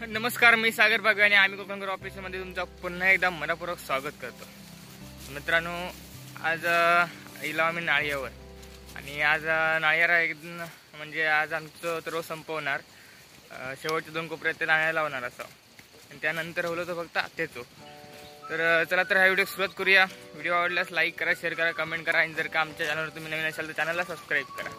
नमस्कार, मी सागर बागवे आणि आम्ही कोकणकर ऑफिसमध्ये तुमचं पुन्हा एकदा मनपूर्वक स्वागत करतो. मित्रांनो, आज इला आम्ही नाळ्यावर आणि आज नाळ्याला म्हणजे आज आमचं तर रोज संपवणार. शेवटचे 2 कोपऱ्यात ते नाळ्या लावणार असं आणि त्यानंतर होलं तर फक्त आत्तेचो. तर चला तर हा व्हिडिओ सुरुवात करूया. व्हिडिओ आवडल्यास लाईक करा, शेअर करा, कमेंट करा आणि जर का आमच्या चॅनलवर तुम्ही नवीन असाल तर चॅनलला सबस्क्राईब करा.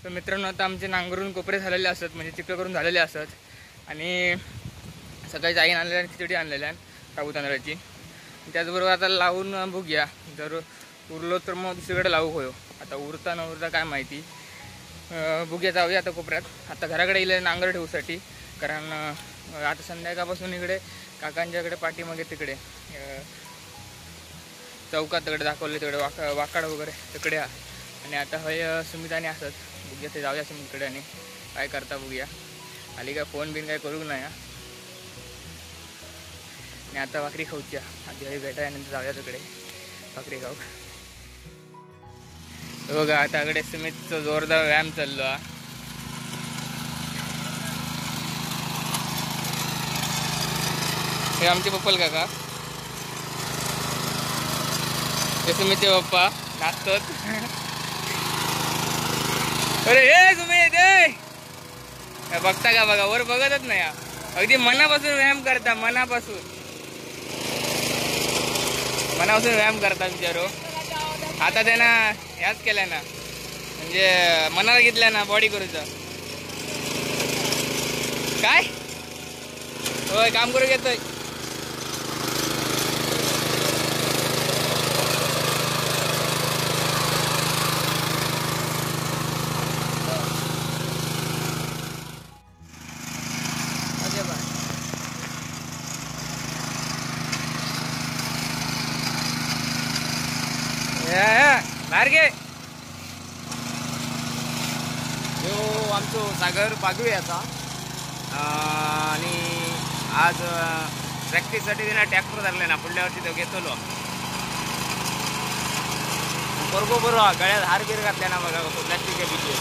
तर मित्रांनो, आता आमचे नांगरून कोपरे झालेले असतात, म्हणजे चित्र करून झालेले असतात आणि सकाळी आईन आणलेल्या खिचडी आणलेल्या साबू तांदळाची. त्याचबरोबर आता लावून बघूया, जर उरलो तर मग दुसरीकडे लावू होयो. आता उरता न उरता काय माहिती, बघूया. जाऊया आता कोपऱ्यात. आता घराकडे येईल नांगर ठेवूसाठी, कारण आता संध्याकाळपासून इकडे काकांच्याकडे पाठीमागे तिकडे चौकात तिकडे दाखवले, तिकडे वाकाड वगैरे तिकडे आणि आता हय सुमिताने असत. बघूया ते जाऊया सुमितकडे आणि काय करता बघूया. आली काय फोन बिन काय करू नाही आणि आता भाकरी खाऊच्या. आधी हय भेटाय नंतर जाऊया तिकडे भाकरी खाऊ. बघा आता इकडे सुमितचा जोरदार व्यायाम चाललो. हे आमचे पप्पल काका, हे सुमितचे पप्पा नाचतात. अरे हे सुमित, बघता का बघा, वर बघतच नाही. अगदी मनापासून व्यायाम करता, मनापासून व्यायाम करता विचारो. आता त्यांना ह्याच केल्या ना, म्हणजे मनाला घेतल्या ना बॉडी करूचा. काय होय, काम करू घेतोय. बाहेर घे. जो आमचो सागर बागवे आता आणि आज प्रॅक्टिससाठी तिला ट्रॅक्टर धरले ना, पुढल्या वर्षी तो घेतलो. बरोबर गळ्यात हार गिर घातल्या ना बघा, कसं प्लॅस्टिकच्या पिशे.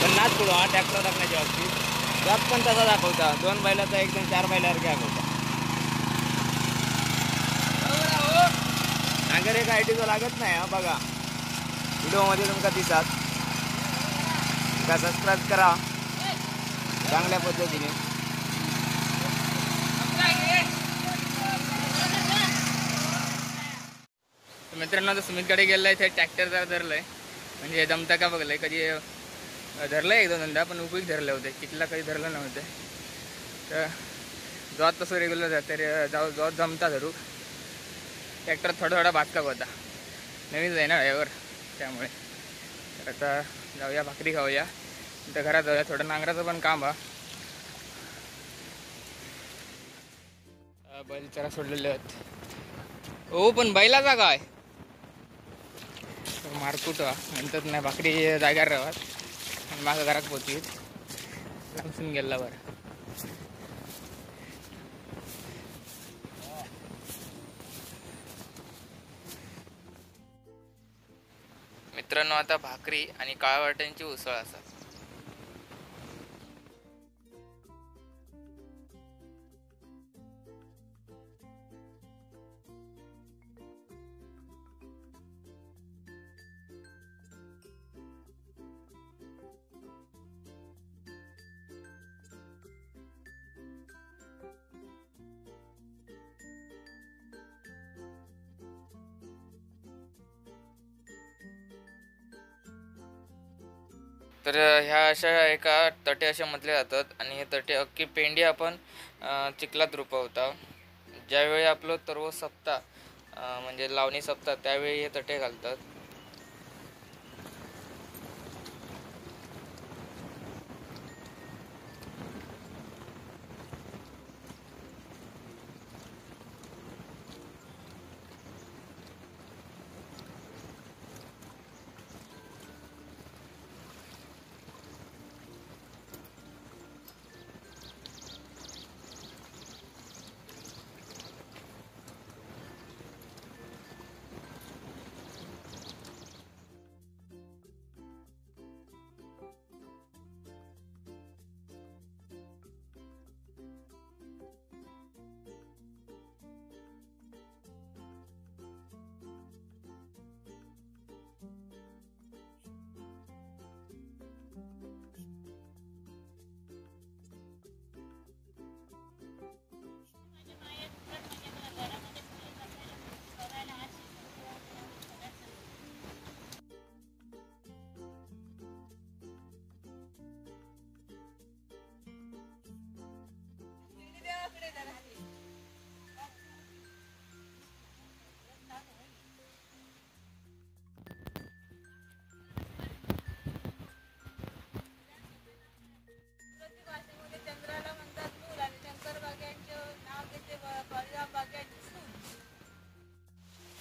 पण नाच पुढं हा ट्रॅक्टर टाकण्याच्या बाबतीत जात पण तसा दाखवता. 2 बैलाचा एकदम 4 बैलासारखे दाखवता. नांगर एक आयटीचा लागत नाही हा बघा, व्हिडिओमध्ये तुमका दिसत. का सबस्क्राईब करा चांगल्या पद्धतीने. मित्रांनो, आता सुमितकडे गेलाय, ते ट्रॅक्टर जरा धरलंय, म्हणजे जमता का बघलंय. कधी धरलंय 1-2दा, पण उपयोग धरले होते, किटला कधी धरलं नव्हते. तर जॉत तसं रेग्युलर जाते, जॉत जमता धरू. ट्रॅक्टर थोडा थोडा भाजका होता, नवीनच आहे ना ड्रायव्हर, त्यामुळे. तर आता जाऊया, भाकरी खाऊया, तर घरात जाऊया. थोडं नांगराचं पण काम हा. बैल चरा सोडलेले आहेत. हो, पण बैलाचा काय मारकुट नंतर नाही, भाकरी जाग्यावर राहत आणि माझं घरात पोहोचली लांबसून गेला बरं. मित्रांनो, आता भाकरी आणि काळ्या वाटाण्याची उसळ असा. तर ह्या अशा एका तटे असे म्हटले जातात आणि हे तटे अख्खी पेंडी आपण चिखलात रुपवता. ज्यावेळी आपलं तरव सपता, म्हणजे लावणी सपतात, त्यावेळी हे तटे घालतात.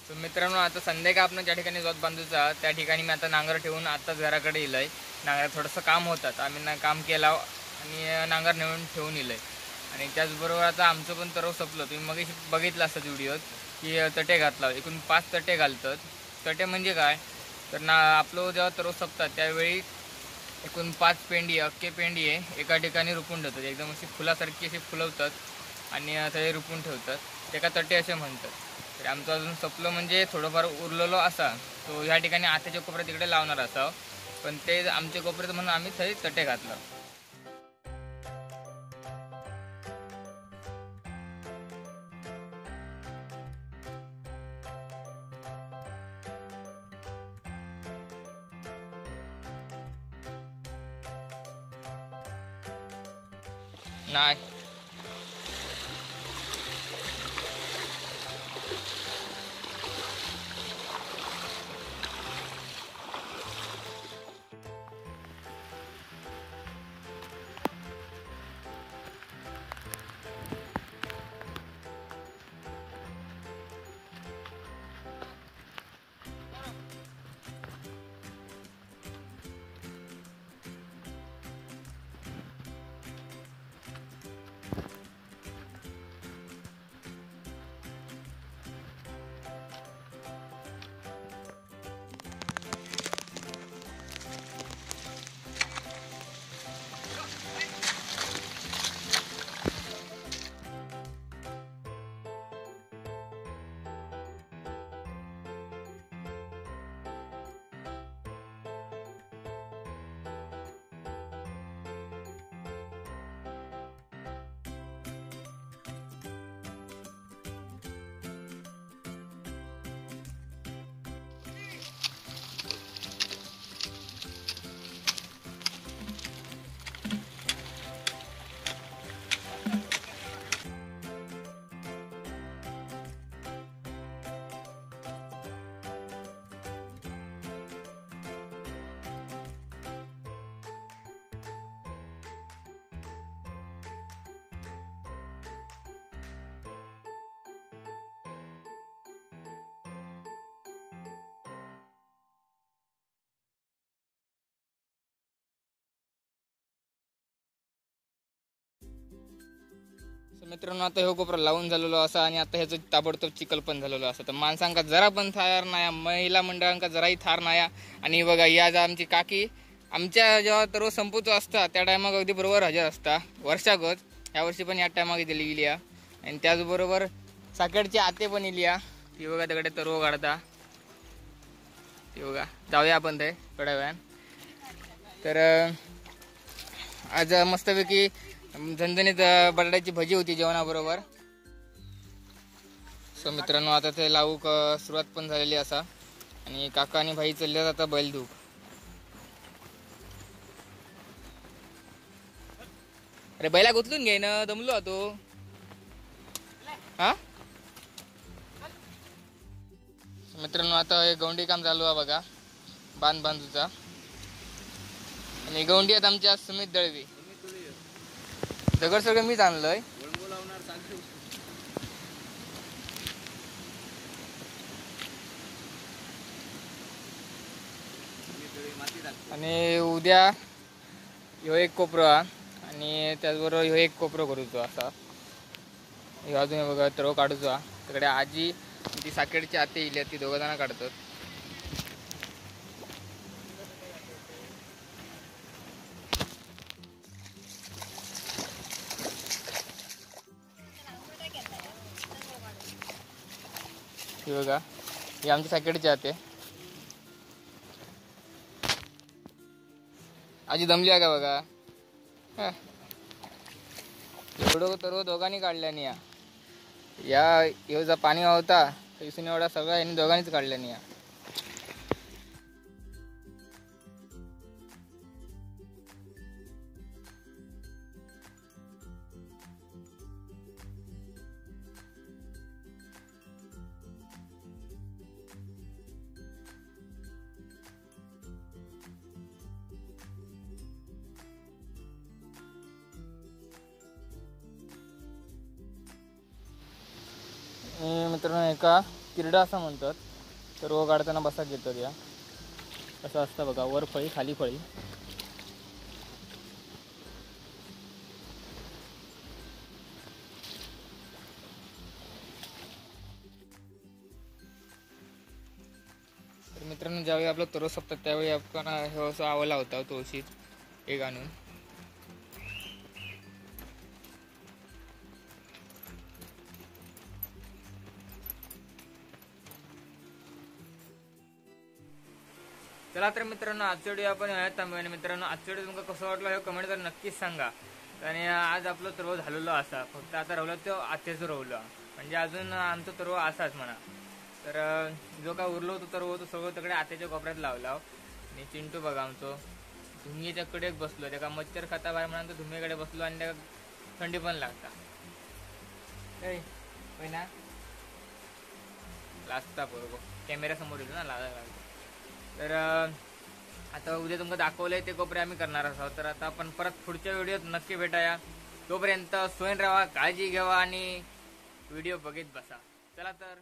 तर मित्रांनो, आता संध्याकाळ आपण ज्या ठिकाणी जोत बांधूचा त्या ठिकाणी मी आता नांगर ठेवून आताच घराकडे येईल आहे. नांगर थोडंसं काम होतात, आम्ही काम केला आणि नांगर नेऊन ठेवून येईल आहे. आणि त्याचबरोबर आता आमचं पण तरव संपलं. तुम्ही मग बघितलं असतात व्हिडिओत की तटे घातला, एकूण 5 तटे घालतात. तटे म्हणजे काय, तर आपलं जेव्हा तरव संपतात त्यावेळी एकूण 5 पेंडी, अख्खे पेंडी आहे एका ठिकाणी रुपून ठेवतात. एकदम अशी फुलासारखी अशी फुलवतात आणि ते रुपून ठेवतात. त्याला तटे असे म्हणतात. तर आमचं अजून सपलं म्हणजे थोडंफार उरलेलो असा तो ह्या ठिकाणी आत्याच्या कोपऱ्यात तिकडे लावणार असावं, पण ते आमच्या कोपऱ्यात म्हणून आम्ही थंय तटे घातलं. नाही, मित्रांनो आता हे कोपरा लावून झालेलो असा आणि आता ह्याचं ताबडतोब चिखल पण झालेलो असा. तर माणसांका जरा पण थार नाही, महिला मंडळांका जराही थार नाही. आणि बघा या जा आमची काकी आमच्या जेव्हा तर संपूच असता त्या टायमाक अगदी बरोबर हजर असता वर्षागत. ह्या वर्षी पण या टायमाक इली आणि त्याचबरोबर साकडची आते पण इली. ती बघा तिकडे तरव काढता. ती बघा जाऊया आपण ते थोड्या वेळान. तर आज मस्तपैकी झणझणीत बटाट्याची भजी होती जेवणाबरोबर. सो मित्रांनो आता ते लावूक सुरुवात पण झालेली असा आणि काका आणि भाई चालले आता बैल धूक. अरे बैला गुंतलून घे ना, दमलो होतो. हा मित्रांनो आता हे गौंडी काम चालू आहे बघा, बांधूचा. आणि गौंडी आहेत आमच्या सुमित दळवी. दगड सगळं मीच आणलंय. आणि उद्या ह्यो एक कोपरा आणि त्याचबरोबर ह्यो एक कोपरो करूचो असा. ह्यो अजून बघा तरव काढूचो. तिकडे आजी ती साकेडची आते येईल, ती दोघं जण काढतात. ही बघा ही आमची साकेडची आते. आजी दमली आहे का बघा. एवढं तर दोघांनी काढल्यानी या ह्यो जा पाणी होता इसून एवढा सगळा यांनी दोघांनीच काढल्यानी या. मित्रांनो एका किरडा असं म्हणतात. तर रो काढताना बसा घेतात या. असं असतं बघा, वर फळी खाली फळी. तर मित्रांनो ज्यावेळी आपलं तरो सपतात त्यावेळी आपण हे असं आवला होता तुळशीत एक आणून. चला तर मित्रांनो आजचा व्हिडिओ आपण थांबूया. मित्रांनो आजचा व्हिडिओ तुमका कसं वाटलं हे कमेंट करून नक्कीच सांगा. आणि आज आपलं तरव झालेलो असा, फक्त आता रवलं तो आत्याचं रवलं, म्हणजे अजून आमचं तरव असाच म्हणा. तर जो काय उरलो होतो तरव तो सगळं तिकडे आत्याच्या कोपऱ्यात लावला. आणि चिंटू बघा आमचं धुंगीच्या कडे बसलो, त्या मच्छर खाता बाहेर म्हणून तो धुंगीकडे बसलो आणि त्या थंडी पण लागता ना लागता बरोबर कॅमेरा समोर येतो ना लागायला लागतो. तर आता उद्या तुमका दाखवलंय ते कोपरे आम्ही करणार आहोत. तर आता आपण परत पुढच्या व्हिडिओत नक्की भेटाया. तोपर्यंत स्वयं राहा, काळजी घ्यावा आणि व्हिडिओ बघत बसा. चला तर.